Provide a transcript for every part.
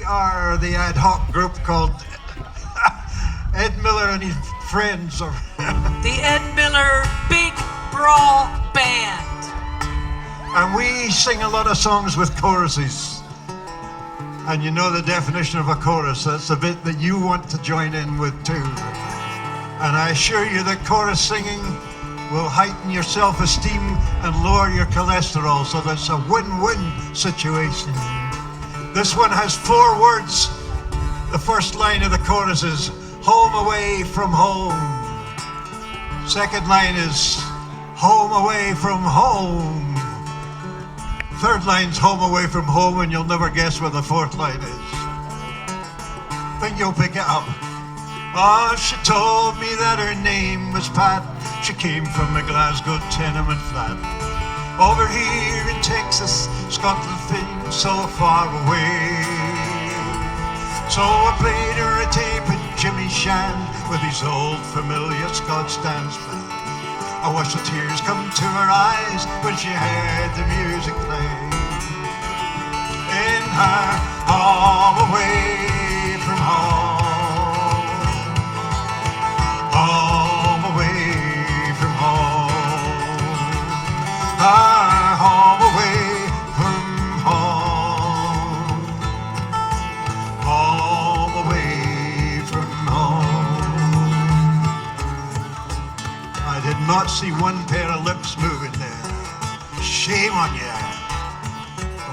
are the ad hoc group called Ed Miller and his friends. Or the Ed Miller Braw Band. And we sing a lot of songs with choruses. And you know the definition of a chorus. That's the bit that you want to join in with too. And I assure you that chorus singing will heighten your self-esteem and lower your cholesterol, so that's a win-win situation. This one has 4 words. The first line of the chorus is home away from home. Second line is home away from home. Third line's home away from home, and you'll never guess where the fourth line is. Think you'll pick it up. Oh, she told me that her name was Pat. She came from a Glasgow tenement flat. Over here in Texas, Scotland feels so far away. So I played her a tape with Jimmy Shand with his old familiar Scots dance band. I watched the tears come to her eyes when she heard the music play. In her home away from home, home away from home, her home away from home, home away from home. I did not see one pair of lips moving there. Shame on you.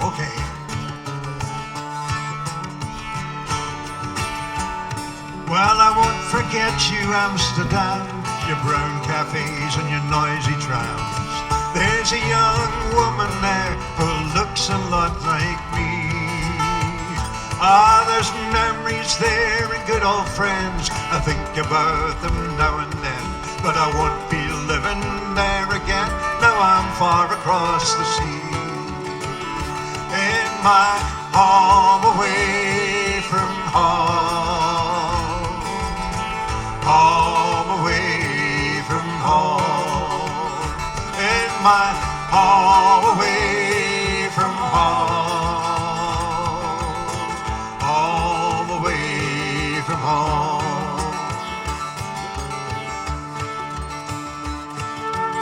Okay. Well, I won't forget you, Amsterdam, your brown cafes and your noisy trams. There's a young woman there who looks a lot like me. Ah, there's memories there and good old friends. I think about them now and then, but I won't be living there again. Now I'm far across the sea. In my home away from home, home away from home. In my home away from home, home away from home.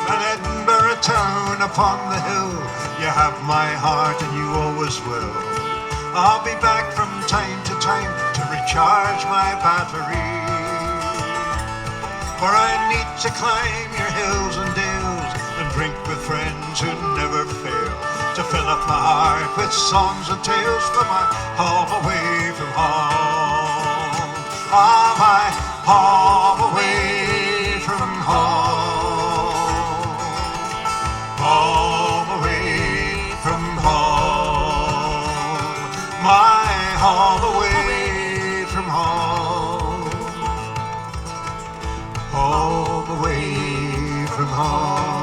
An Edinburgh town upon the hill, you have my heart and you always will. I'll be back from time to time to recharge my battery. For I need to climb your hills and dales and drink with friends who never fail, to fill up my heart with songs and tales from my home away from home. Ah, my home away from home, home away from home, my home away from home, home away from home.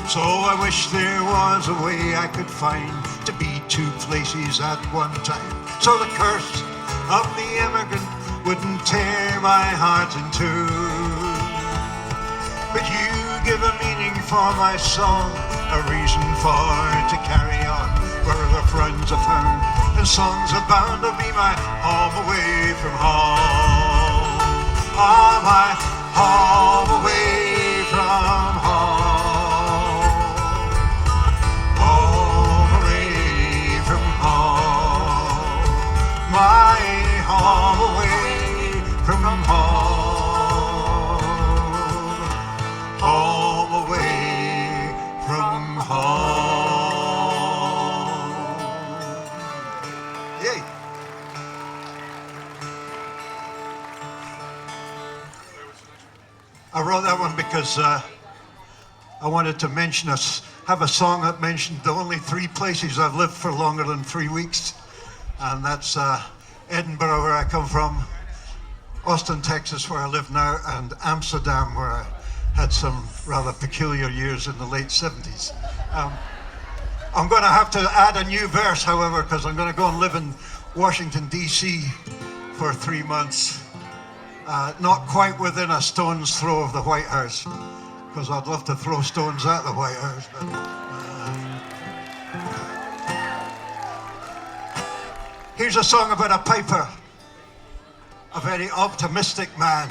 So I wish there was a way I could find to be 2 places at one time, so the curse of the immigrant wouldn't tear my heart in two. But you give a meaning for my song, a reason for it to carry on. Wherever friends are found and songs are bound to be my home away from home. Ah, my home away from home, home away from home, my home away from home, home away from home. Yay! I wrote that one because I wanted to mention have a song that mentioned the only 3 places I've lived for longer than 3 weeks, and that's Edinburgh, where I come from, Austin, Texas, where I live now, and Amsterdam, where I had some rather peculiar years in the late 70s. I'm going to have to add a new verse, however, because I'm going to go and live in Washington, D.C. for 3 months. Not quite within a stone's throw of the White House, because I'd love to throw stones at the White House. But, Here's a song about a piper, a very optimistic man.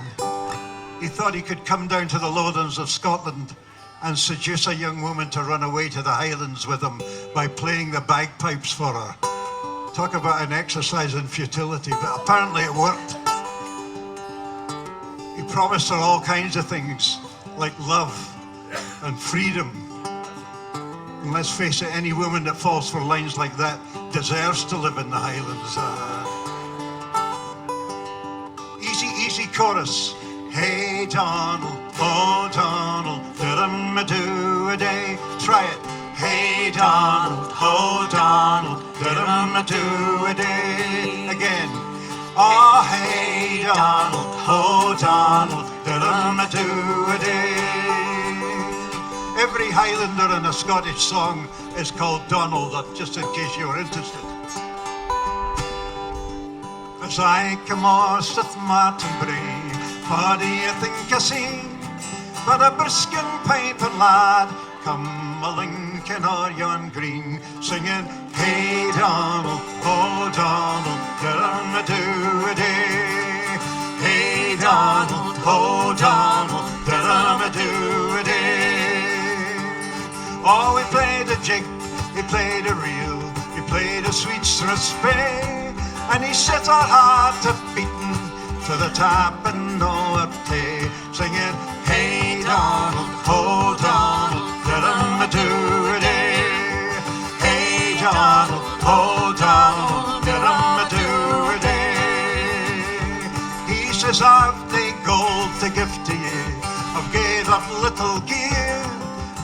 He thought he could come down to the lowlands of Scotland and seduce a young woman to run away to the Highlands with him by playing the bagpipes for her. Talk about an exercise in futility, but apparently it worked. He promised her all kinds of things, like love and freedom. And let's face it, any woman that falls for lines like that deserves to live in the Highlands. Easy chorus. Hey Donald, oh Donald, did-em-a-do a day. Try it. Hey Donald, oh Donald, did-em-a-do a day. Again. Oh hey Donald, oh Donald, did-em-a-do a day. Every Highlander in a Scottish song is called Donald, just in case you're interested. As I come off Sith Martin Bray, what do you think I see? But a briskin piper lad come a linking o'er yon green, singing, hey Donald, oh Donald, did-em-a-do a day. Hey Donald, oh Donald, did-em-a-do a day. Oh, he played a jig, he played a reel, he played a sweet strathspey, and he set our heart a beating to the tapping o' our tay, singing, hey Donald, oh Donald, did-em-a-do a day. Hey Donald, oh Donald, did-em-a-do a day. He says, I've nae gold to give to ye, I've gave up little gear,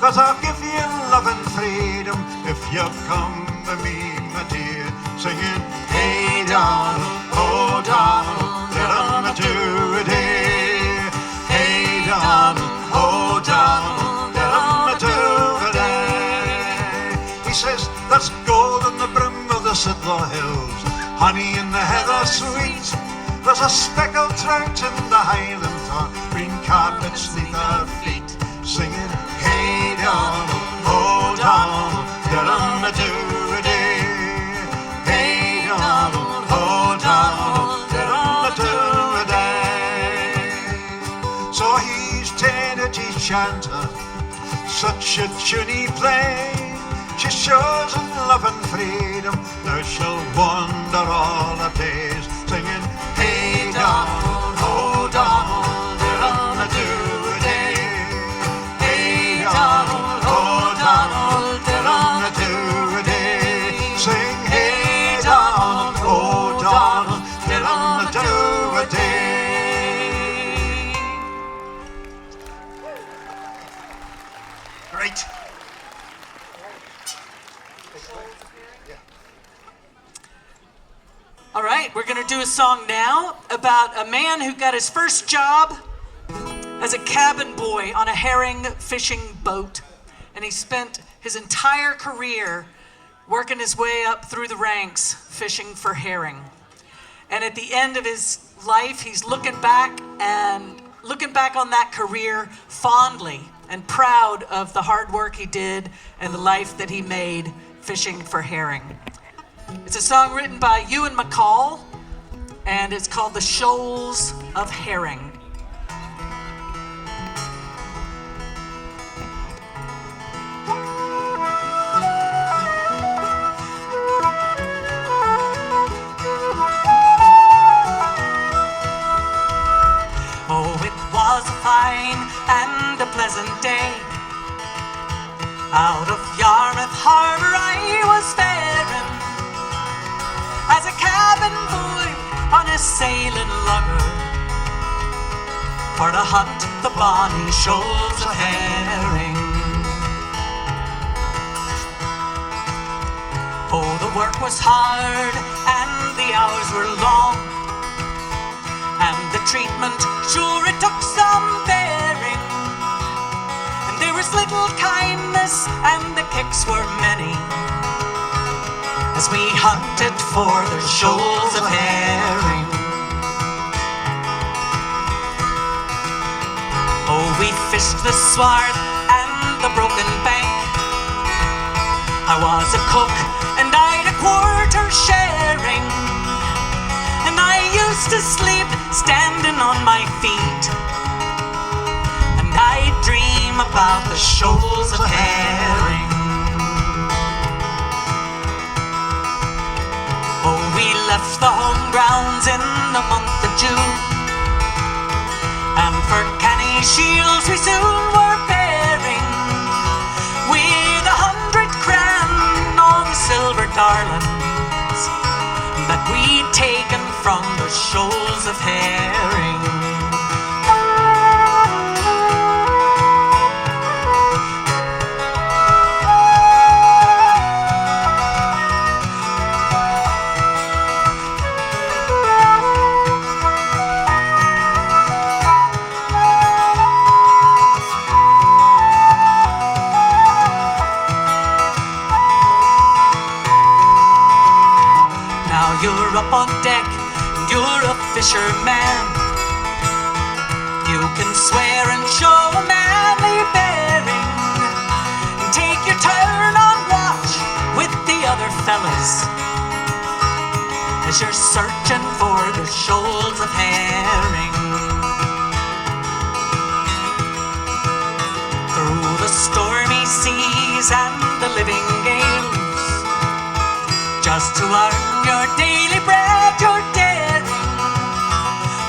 but I'll give you love and freedom if you come with me, my dear, singing, hey Donald, oh Donald, did-em-a-do a day. Hey Donald, oh Donald, did-em-a-do a day. He says, there's gold in the brim of the Sidlaw Hills, honey in the heather sweet, there's a speckled trout in the Highland on green carpets neath our feet, singing, hey Donald, oh Donald, did-em-a-do a day. Hey Donald, oh Donald, did-em-a-do a day. So he's tended his chanter, such a tuney play. She shows him love and freedom, now she'll wander all her days, singing, hey Donald, oh Donald, did-em-a-do a day. Hey Donald, oh Donald, did-em-a-do a day. Sing, hey Donald, oh Donald, did-em-a-do a day. Right. All right, we're going to do a song now about a man who got his first job as a cabin boy on a herring fishing boat. And he spent his entire career working his way up through the ranks fishing for herring. And at the end of his life, he's looking back on that career fondly and proud of the hard work he did and the life that he made fishing for herring. It's a song written by Ewan MacColl, and it's called The Shoals of Herring. Oh, it was a fine and a pleasant day. Out of Yarmouth Harbour I was faring, as a cabin boy on a sailing lugger, for to hunt the bonny shoals of herring. Oh, the work was hard and the hours were long, and the treatment, sure it took some bearing, and there was little kindness and the kicks were many, as we hunted for the shoals of herring. Oh, we fished the sward and the broken bank. I was a cook and I'd a quarter sharing, about the shoals of herring. Oh, we left the home grounds in the month of June, and for canny shields we soon were bearing, with 100 cran on the silver darlings that we'd taken from the shoals of herring. You're up on deck, you're a fisherman. You can swear and show a manly bearing, and take your turn on watch with the other fellas as you're searching for the shoals of herring. Through the stormy seas and the living gales, just to earn your daily bread, you're daring,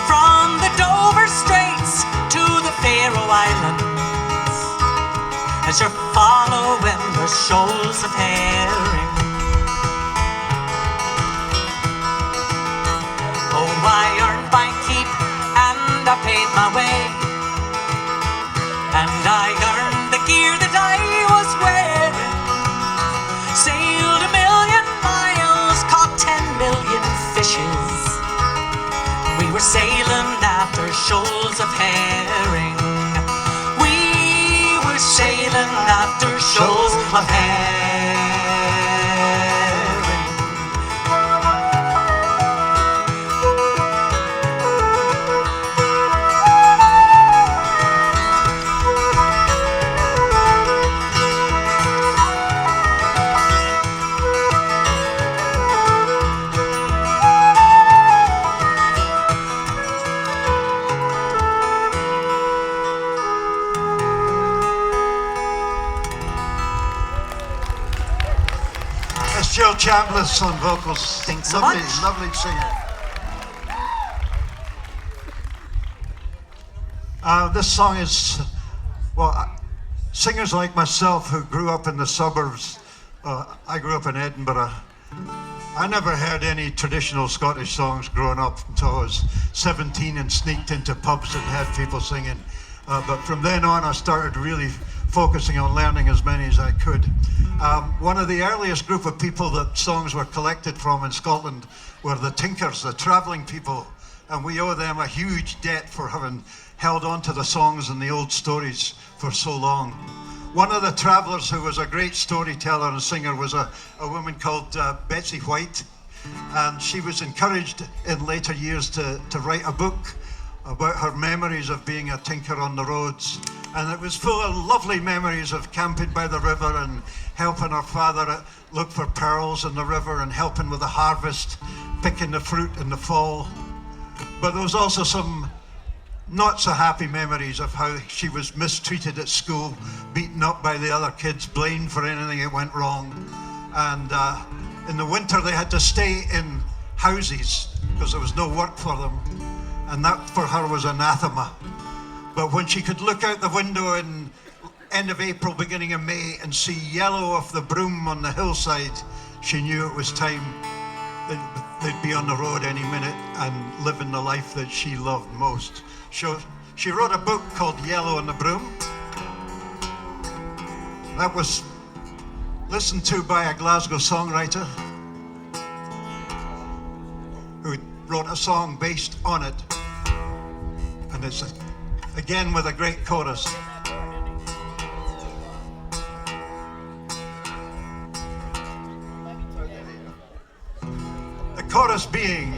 from the Dover Straits to the Faroe Islands, as you're following the shoals of herring. Oh, I earned my keep and I paid my way, and I earned the gear that I was wearing, sailed 1,000,000 miles, caught 10 million fishes. We were sailing after shoals of herring. We were sailing after shoals of herring. Joe Chambliss on vocals. Thanks so lovely, much. Lovely singer. This song is, well, singers like myself who grew up in the suburbs. I grew up in Edinburgh. I never heard any traditional Scottish songs growing up until I was 17 and sneaked into pubs and heard people singing. But from then on, I started really focusing on learning as many as I could. One of the earliest group of people that songs were collected from in Scotland were the Tinkers, the travelling people, and we owe them a huge debt for having held on to the songs and the old stories for so long. One of the travellers who was a great storyteller and singer was a woman called Betsy White, and she was encouraged in later years to write a book about her memories of being a tinker on the roads. And it was full of lovely memories of camping by the river and helping her father look for pearls in the river and helping with the harvest, picking the fruit in the fall. But there was also some not so happy memories of how she was mistreated at school, beaten up by the other kids, blamed for anything that went wrong. And in the winter they had to stay in houses because there was no work for them. And that for her was anathema. But when she could look out the window in end of April, beginning of May, and see yellow of the broom on the hillside, she knew it was time they'd be on the road any minute and living the life that she loved most. She wrote a book called Yellow on the Broom. That was listened to by a Glasgow songwriter who wrote a song based on it. And it's again with a great chorus. The chorus being,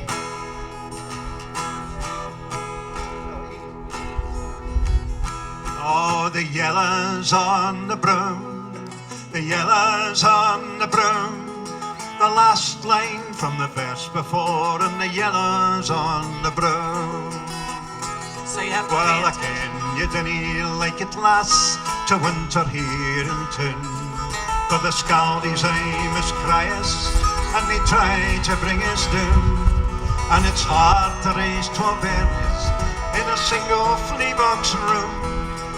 oh, the yellow's on the broom, the yellow's on the broom, the last line from the verse before, and the yellow's on the broom. So you have to well, again, you didn't like it, lass, to winter here in town. For the Scaldies aim is cryus, and they try to bring us down. And it's hard to raise 12 berries in a single flea box room.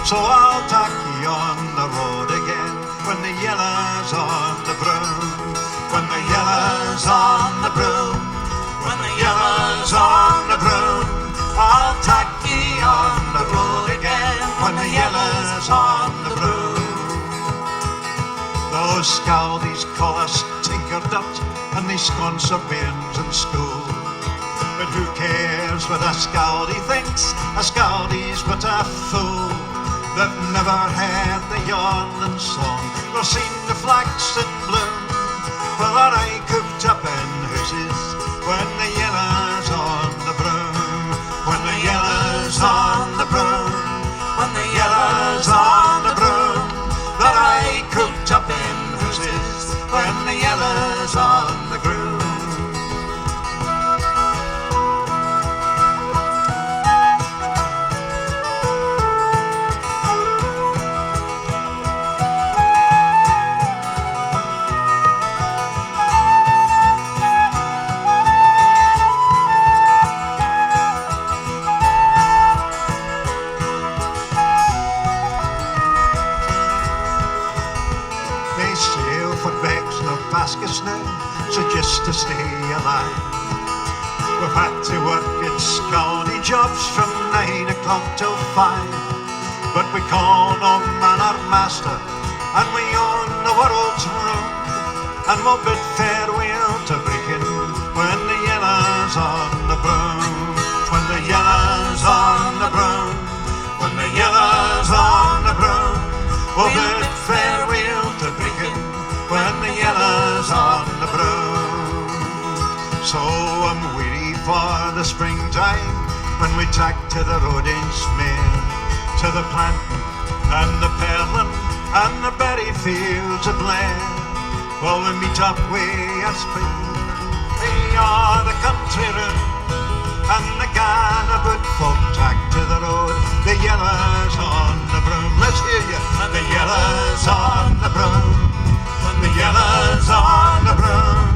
So I'll tack you on the road again when the yellow's on the broom. When the yellow's on the broom. When the yellow's on the broom. I'll tack you on the road again when the yellow's on the broom. Those Scaldies call us tinker dirt, and they sconce our bairns in school. But who cares what a Scaldie thinks? A Scaldie's but a fool. They've never heard the yawning song, nor seen the flax in bloom. Well, are I cooked up in houses when the yellow's on the broom? When the yellow's on the broom. When the yellow's on the broom. That I cooked up in houses when the yellow's on the broom. Baskets now, so just to stay alive. We've had to work at Scaldie jobs from 9 o'clock till 5. But we call no man our master, and we own the world's room. And we'll bid farewell to breaking when the yellow's on the broom. When the yellow's on the broom. When the yellow's on the broom. We'll bid farewell to breaking when the yellow's on the broom. So I'm weary for the springtime, when we tack to the rodents mare, to the planting and the pearling and the berry fields of Blair. Well, we meet up way a spring, we are the country round, and the Gannabout folk tack to the road. The yellow's on the broom. Let's hear you. And the yellow's on the broom. The yellow's on the broom.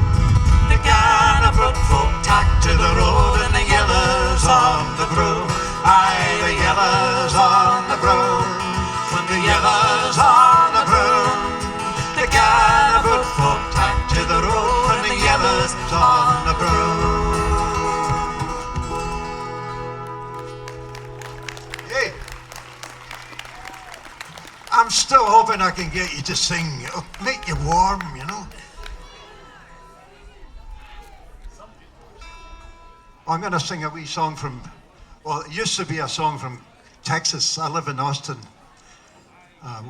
The Gannabout folk tack to the road, and the yellow's on the broom. Aye, the yellow's on the broom. When the yellow's on the broom. The Gannabout folk tack to the road, and the yellow's on the broom. Hey, I'm still hoping I can get you to sing. It'll make you warm, you know. I'm going to sing a wee song from, well, it used to be a song from Texas. I live in Austin.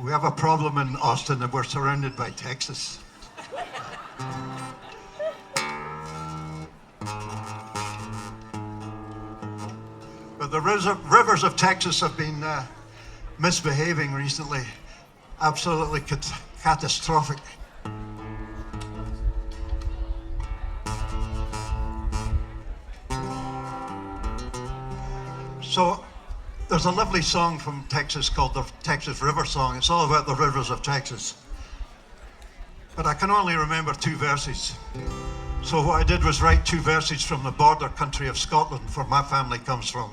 We have a problem in Austin that we're surrounded by Texas. But the rivers of Texas have been misbehaving recently. Absolutely catastrophic. So there's a lovely song from Texas called the Texas River Song. It's all about the rivers of Texas. But I can only remember 2 verses. So what I did was write 2 verses from the border country of Scotland, where my family comes from,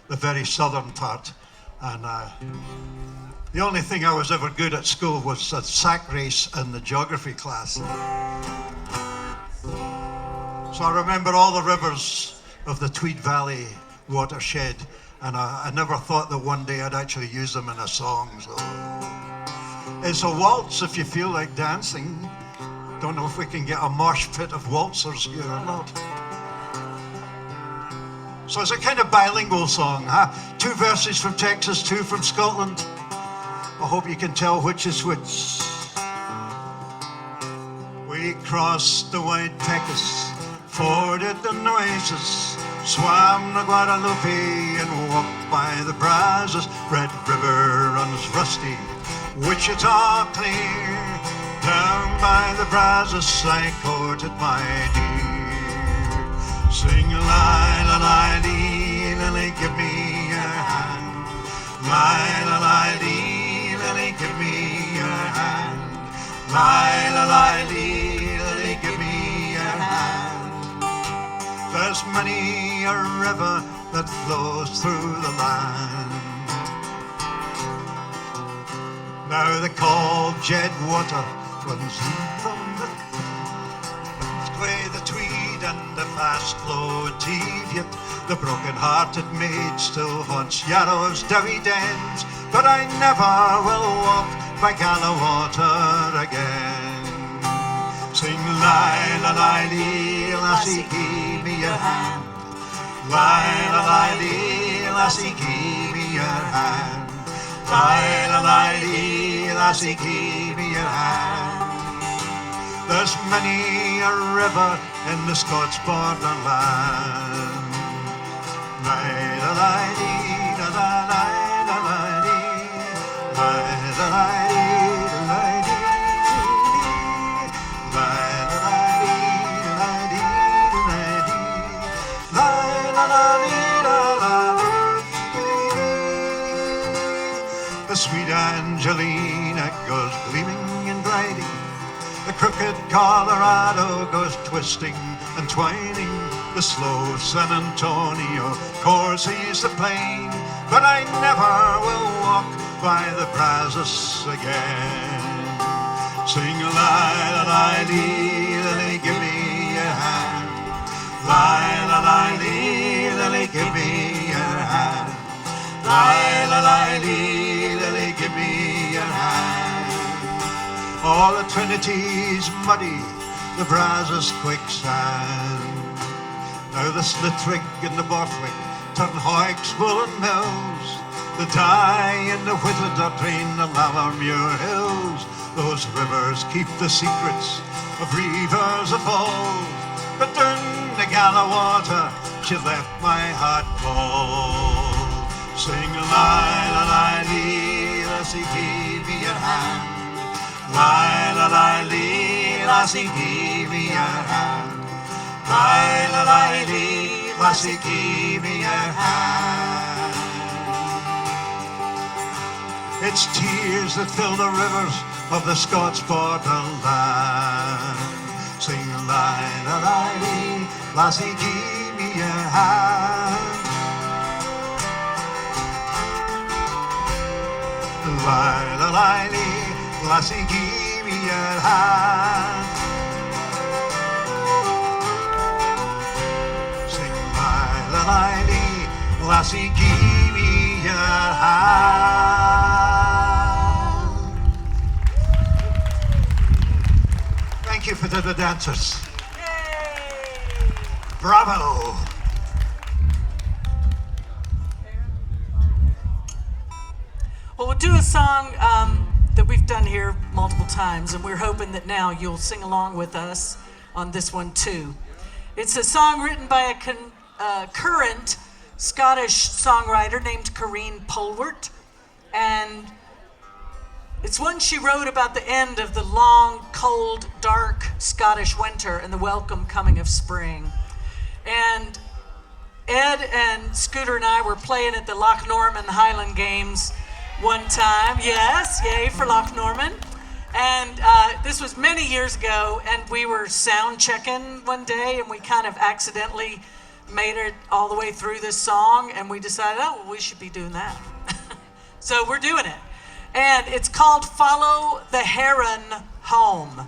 the very southern part. And the only thing I was ever good at school was a sack race in the geography class. So I remember all the rivers of the Tweed Valley watershed, and I never thought that one day I'd actually use them in a song. So it's a waltz if you feel like dancing. Don't know if we can get a mosh pit of waltzers here or not. So it's a kind of bilingual song, huh? 2 verses from Texas, 2 from Scotland. I hope you can tell which is which. We crossed the wide Pecos, forded the Nueces, swam the Guadalupe and walked by the Brazos. Red River runs rusty, Wichita clear. Down by the Brazos I courted my dear. Sing a lie, la lie, dee, lily, give me your hand. Lie, la lie, dee, lily, give me your hand. Lila, lily, lily, give me your hand. There's many a river that flows through the land. Now the cold jet water runs in from the Squay, the Tweed and the fast flowing Teviot. The broken-hearted maid still haunts Yarrow's dowy dens, but I never will walk by Gala water again. Sing Lila, lily, lassie, give me your hand. Lila, lily, lassie, give me your hand. Lila, lily, lassie, give me your hand. There's many a river in the Scots borderland. Lila, lily, la, la, la, la, lily. Lila, lily, la, lily. Lila, lily, la, lily, Lila, lily, la, lily. The sweet Angelina goes gleaming and gliding. The crooked Colorado goes twisting and twining. The slow San Antonio courses the plain, but I never will walk by the Brazos again. Sing Lila, lily, lily, give me your hand. Lila, lily, lily, give me your hand. Lila, lily, lily, give me your hand. All the Trinity's muddy, the Brazos quicksand. Now the Slitrig and the Borthwick turn Hoyks, Woolen Mills. The Dye and the Whitted are drain the Lammermuir hills. Those rivers keep the secrets of reavers of old. But down the Gala water she left my heart cold. Sing Lila, lily, lassie, give me your hand. Lila, lily, lassie, give me your hand. Lila, lily, lassie, give me your hand. It's tears that fill the rivers of the Scots borderland. Sing Lila, lily, lassie, give me your hand. Lila, lily, lassie, give me your hand. Sing Lila, lily, lassie, give me your hand. Thank you for the dancers. Yay! Bravo. Well, we'll do a song that we've done here multiple times, and we're hoping that now you'll sing along with us on this one too. It's a song written by a current Scottish songwriter named Corrine Polwart, and it's one she wrote about the end of the long, cold, dark Scottish winter and the welcome coming of spring. And Ed and Scooter and I were playing at the Loch Norman Highland Games one time. Yes, yay for Loch Norman. And this was many years ago, and we were sound checking one day, and we kind of accidentally made it all the way through this song, and we decided, oh, well, we should be doing that. So we're doing it. And it's called Follow the Heron Home.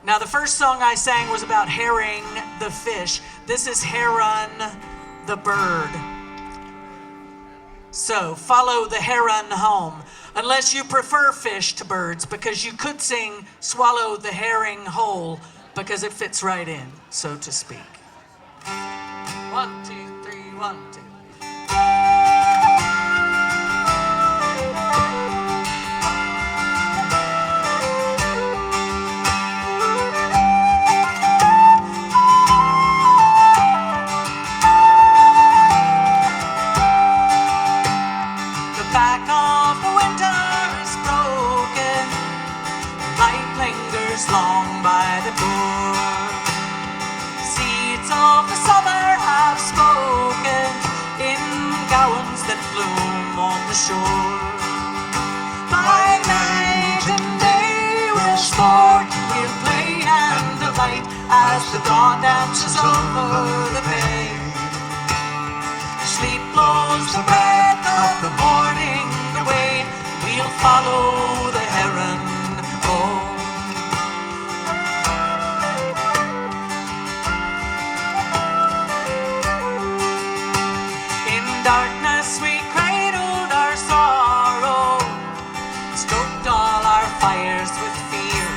Now, the first song I sang was about herring the fish. This is heron the bird. So, follow the heron home. Unless you prefer fish to birds, because you could sing swallow the herring whole, because it fits right in, so to speak. 1, 2, 3, 1, 2. Long by the door, seeds of the summer have spoken in gowns that bloom on the shore. By as the dawn dances over the bay. Sleep blows the breath of the morning away. We'll follow the heron home. In darkness we cradled our sorrow, stoked all our fires with fear.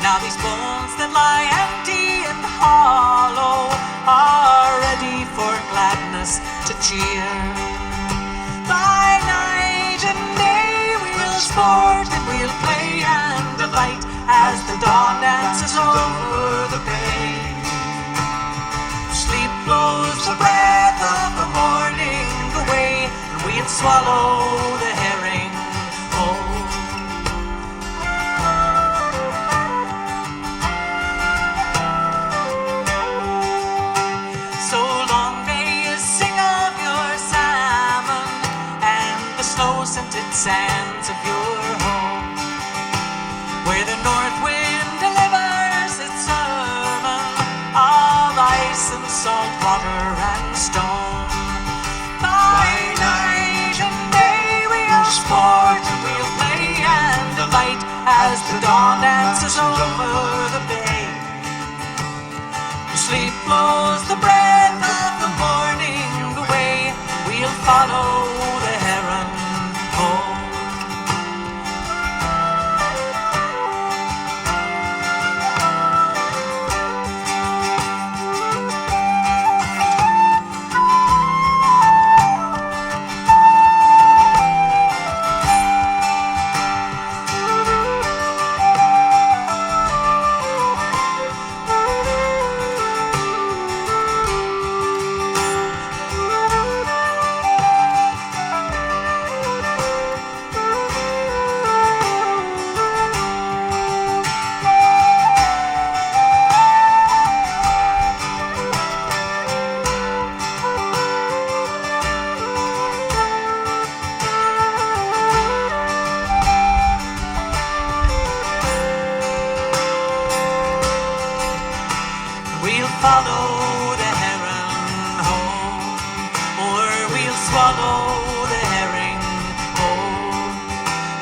Now these bones that lie empty and hollow are ready for gladness to cheer. By night and day we'll sport and we'll play and delight as the dawn dances over the bay. Sleep blows the breath of the morning away, and we'll swallow the herring whole. So long may you sing of your salmon and the snow-scented sands of your home, where the north wind delivers its sermon of ice and salt water and stone. By night and day we'll sport and we'll play and delight as the dawn dances over the bay. Sleep blows the breath of the morning away. We'll follow the heron home. We'll follow the heron home, or we'll swallow the herring home.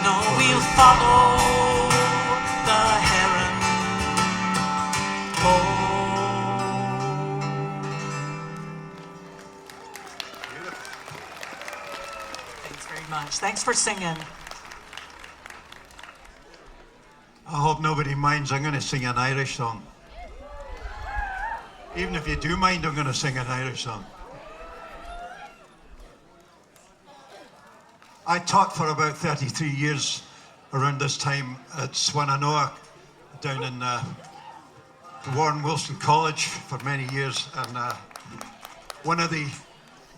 No, we'll follow the heron home. Thanks very much. Thanks for singing. I hope nobody minds. I'm going to sing an Irish song. Even if you do mind, I'm going to sing an Irish song. I taught for about 33 years around this time at Swannanoa down in Warren Wilson College for many years. And one of the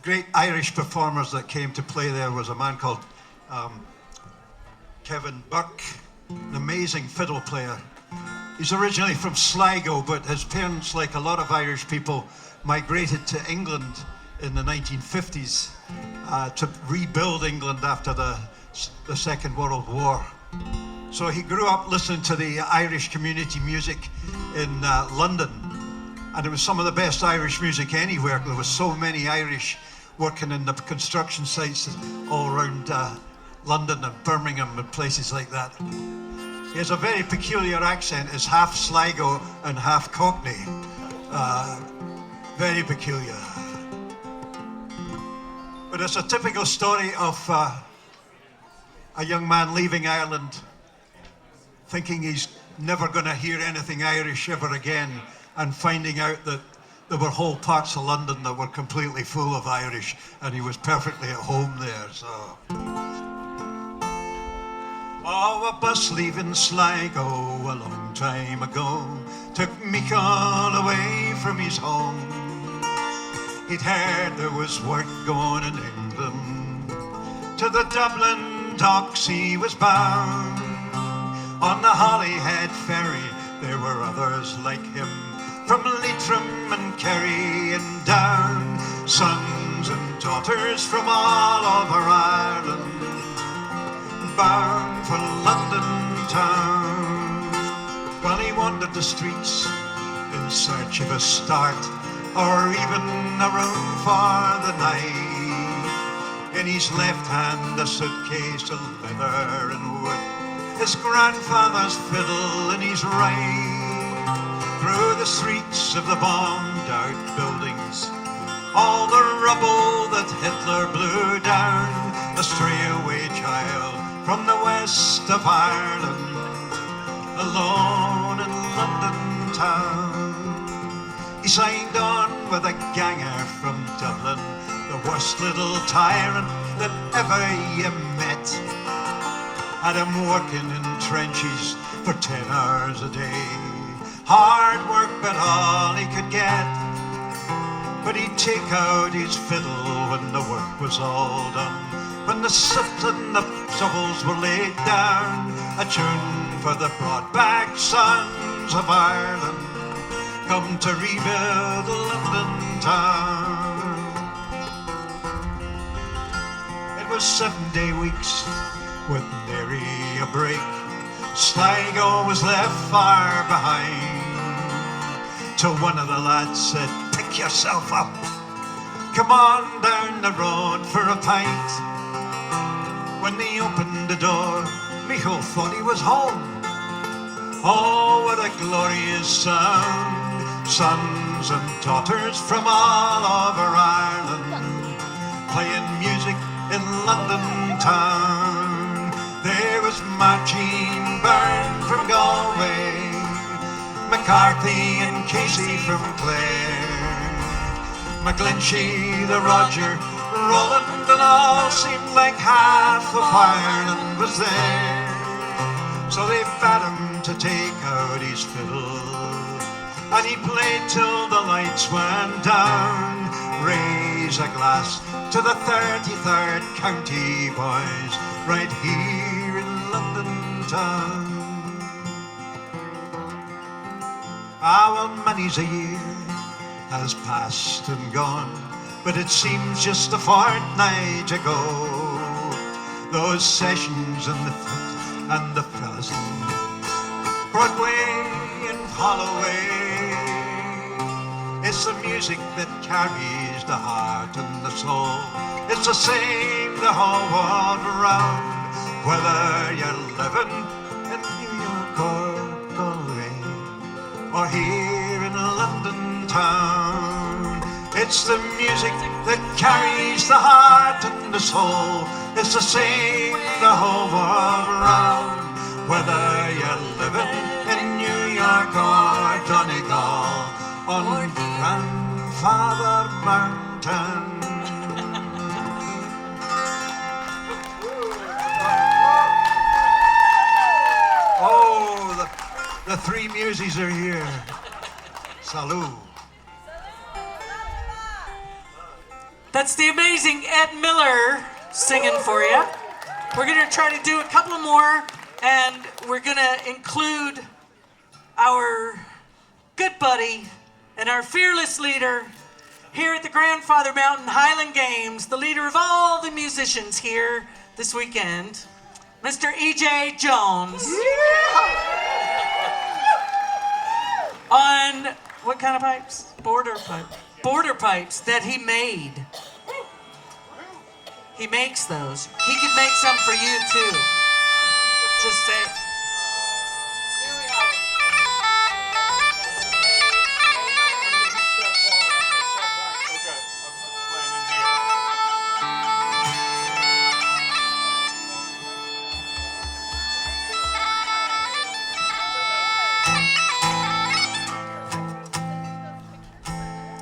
great Irish performers that came to play there was a man called Kevin Burke, an amazing fiddle player. He's originally from Sligo, but his parents, like a lot of Irish people, migrated to England in the 1950s to rebuild England after the Second World War. So he grew up listening to the Irish community music in London, and it was some of the best Irish music anywhere. There was so many Irish working in the construction sites all around London and Birmingham and places like that. He has a very peculiar accent. It's half Sligo and half Cockney. Very peculiar. But it's a typical story of a young man leaving Ireland, thinking he's never going to hear anything Irish ever again, and finding out that there were whole parts of London that were completely full of Irish, and he was perfectly at home there. So. Oh, a bus leaving Sligo a long time ago took Michael away from his home. He'd heard there was work going in England. To the Dublin docks he was bound. On the Holyhead ferry there were others like him, from Leitrim and Kerry and down, sons and daughters from all over Ireland, bound for London town. Well, he wandered wandered the streets in search of a start or even a room for the night. In his left hand a suitcase of leather and wood, his grandfather's fiddle in his right. Through the streets of the bombed out buildings, all the rubble that Hitler blew down, a stray-away child from the west of Ireland, alone in London town. He signed on with a ganger from Dublin, the worst little tyrant that ever you met. Had him working in trenches for 10 hours a day. Hard work, but all he could get. But he'd take out his fiddle when the work was all done. When the soot and the shovels were laid down, a tune for the broad-backed sons of Ireland, come to rebuild a London town. It was 7-day weeks with nary a break. Sligo was left far behind, till one of the lads said, "Pick yourself up, come on down the road for a pint." When they opened the door, Michael thought he was home. Oh, what a glorious sound. Sons and daughters from all over Ireland, playing music in London town. There was Martine Byrne from Galway, McCarthy and Casey from Clare, McGlinchey, the Roger, Roland, and all seemed like half of Ireland was there. So they bade him to take out his fiddle, and he played till the lights went down. Raise a glass to the 33rd County boys, right here in London town. Ah, well, many's a year has passed and gone, but it seems just a fortnight ago. Those sessions and the fit and the fellas in Broadway and Holloway. It's the music that carries the heart and the soul. It's the same the whole world around, whether you're living in New York or Galway, or here in London town. It's the music that carries the heart and the soul. It's the same the whole world around, whether you're living in New York or Donegal, on Grandfather Mountain. Oh, the three muses are here. Salut. That's the amazing Ed Miller singing for you. We're going to try to do a couple more, and we're going to include our good buddy and our fearless leader here at the Grandfather Mountain Highland Games, the leader of all the musicians here this weekend, Mr. E.J. Jones. On what kind of pipes? Border pipes. Border pipes that he made. He makes those. He could make some for you too. Just say.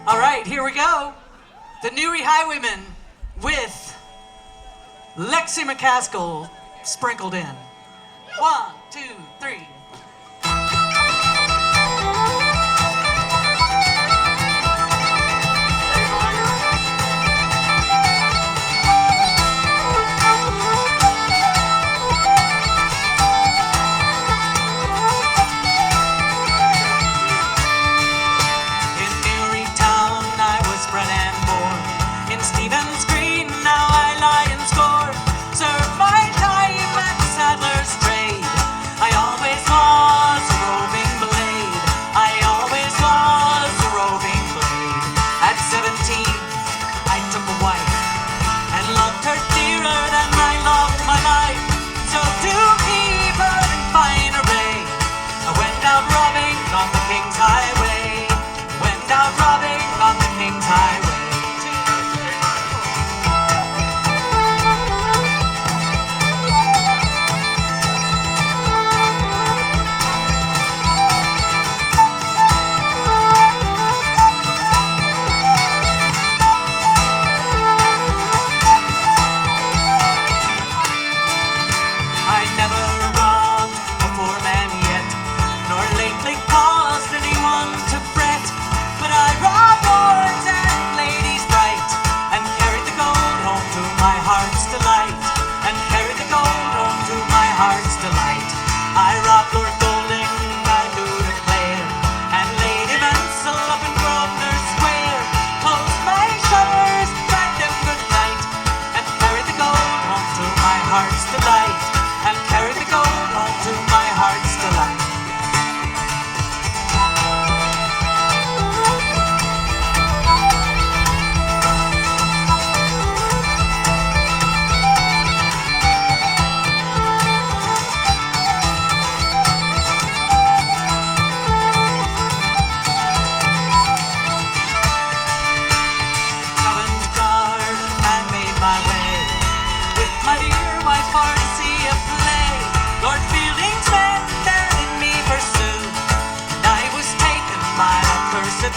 All right, here we go. The Newry Highwaymen with Lexi McCaskill sprinkled in. 1, 2, 3. Stephen's Green, now I lie and score. Serve my time at the saddler's trade. I always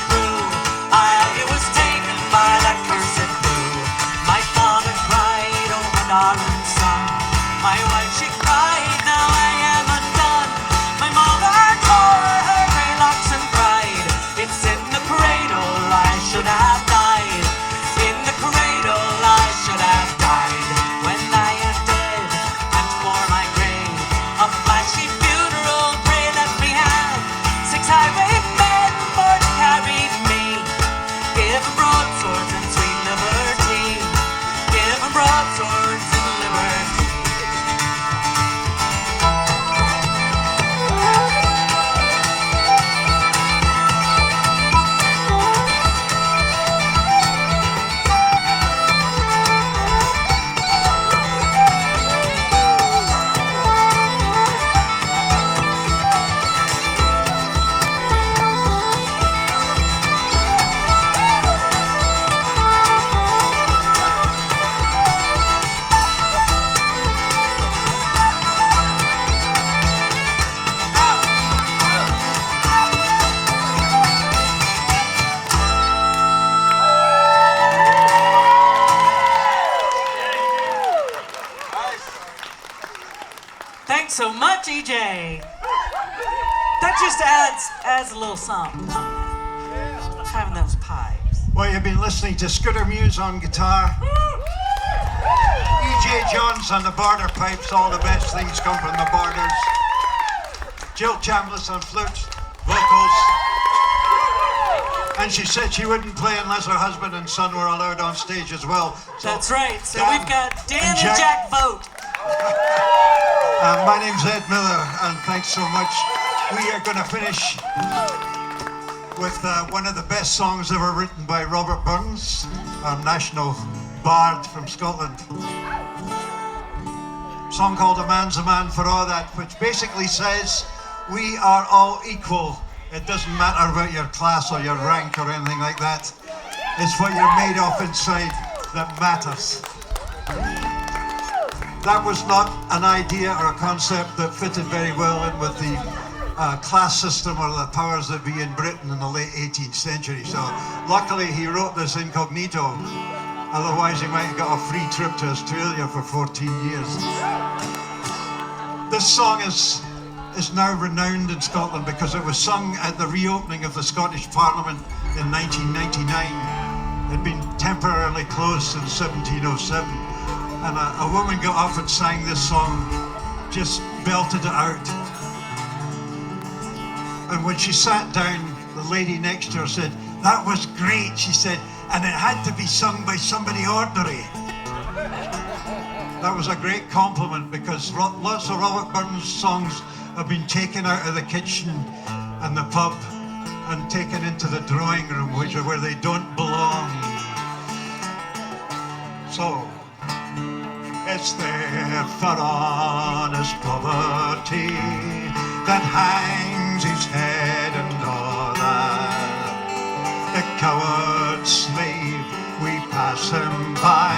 crew. I was taken by that cursed crew. My father cried, oh my darling son. My wife, she cried, now I am undone. My mother tore her grey locks and cried. It's in the cradle I should have died. In the cradle I should have died. When I am dead, and for my grave a flashy funeral pray let me have 6 highwaymen for to carry me. Give 'em broadswords and sweet liberty. Give 'em broadswords and liberty. Thanks so much, EJ. That just adds a little something. Having those pipes. Well, you've been listening to Scooter Muse on guitar, E.J. Johns on the border pipes, all the best things come from the borders. Jill Chambliss on flute, vocals. And she said she wouldn't play unless her husband and son were allowed on stage as well. So That's right. So Dan we've got Dan and and Jack. Jack vote. My name's Ed Miller, and thanks so much. We are going to finish with one of the best songs ever written by Robert Burns, our national bard from Scotland. A song called A Man's a Man for All That, which basically says we are all equal. It doesn't matter about your class or your rank or anything like that. It's what you're made of inside that matters. That was not an idea or a concept that fitted very well in with the class system or the powers that be in Britain in the late 18th century. So luckily he wrote this incognito. Otherwise he might have got a free trip to Australia for 14 years. This song is now renowned in Scotland because it was sung at the reopening of the Scottish Parliament in 1999. It had been temporarily closed since 1707. And a woman got up and sang this song, just belted it out. And when she sat down, the lady next to her said, "That was great," she said, "and it had to be sung by somebody ordinary." That was a great compliment because lots of Robert Burns songs have been taken out of the kitchen and the pub and taken into the drawing room, which are where they don't belong. So, it's there for honest poverty that hangs his head and all that. The coward slave, we pass him by,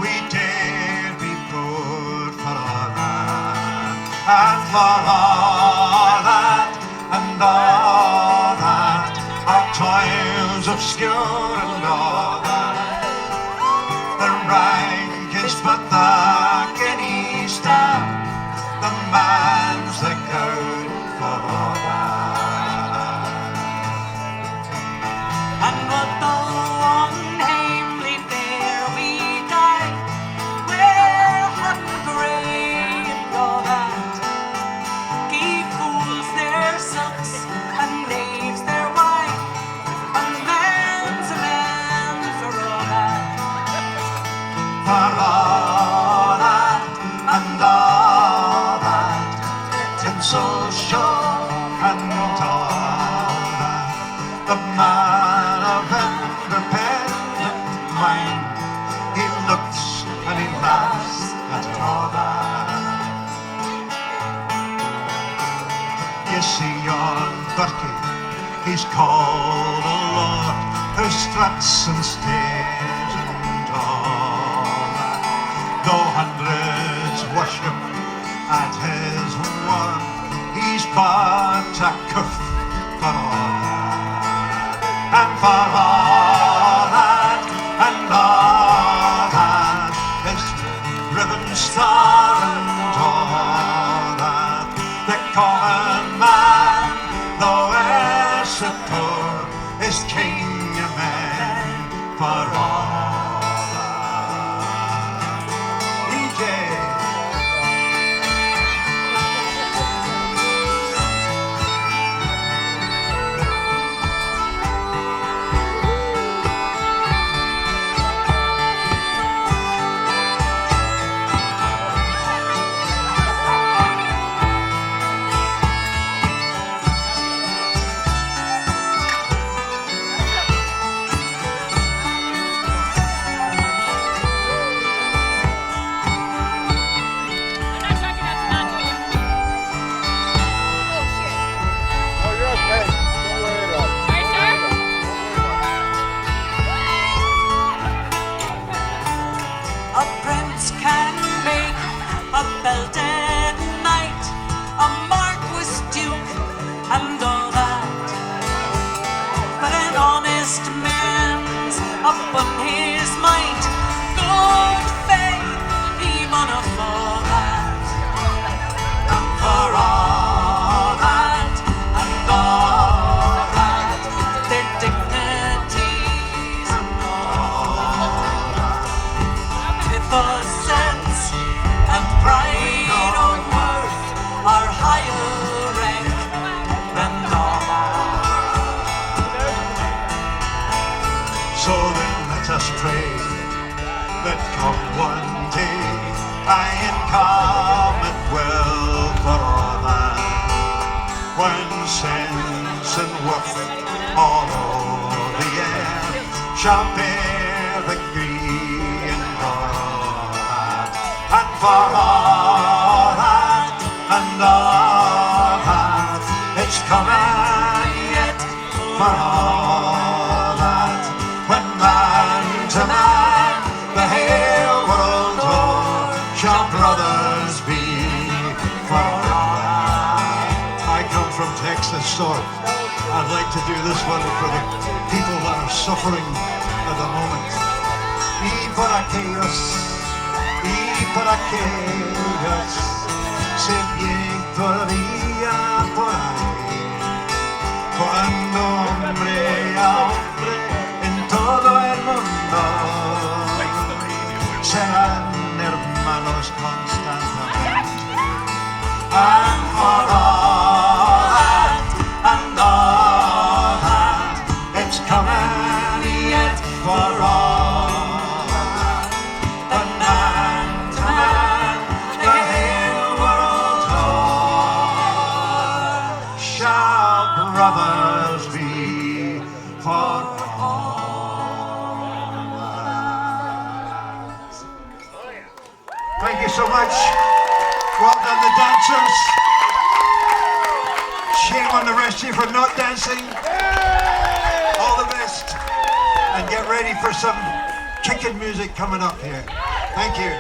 we dare be poor for all that. And for all that, and all that, our toils obscure and all that. The rank is but the guinea stamp, the man's the coward for all that. And what though unhamely fair we die, wear hot and grey and all that. Give fools their silks and knaves their wine, a man's a man for all that. For all that, and all that, tinsel show and all that. The man of independent mind, he looks and he laughs at all that. You see yon Berkey, he's called a lord, who struts and stares and all that. Though hundreds worship at his word, he's but a coof for all that. for all that and all that is ribbon, star, and all that. The common man, though as a poor, is king of men for all that. DJ. A prince can make a belted knight, a marquis, duke, and all that. But an honest man's upon his might, good faith, he mun afford that. And for all that, and all that, their dignities and all that. For sense and pride or worth are higher rank than all. So then let us pray that come one day in common will for all that, when sense and worth all over the earth shall bear the green all that, and for all that and all that it's coming yet for all that, when man to man the whole world o'er shall brothers be for all that. I come from Texas, so I'd like to do this one for the people that are suffering at the moment. Y por aquellos, se bien todavía por ahí, cuando hombre a hombre en todo el mundo serán hermanos constantemente. And for all that and all that, it's coming yet for all. Brothers be for all. Thank you so much. Well done, the dancers. Shame on the rest of you for not dancing. All the best. And get ready for some kicking music coming up here. Thank you.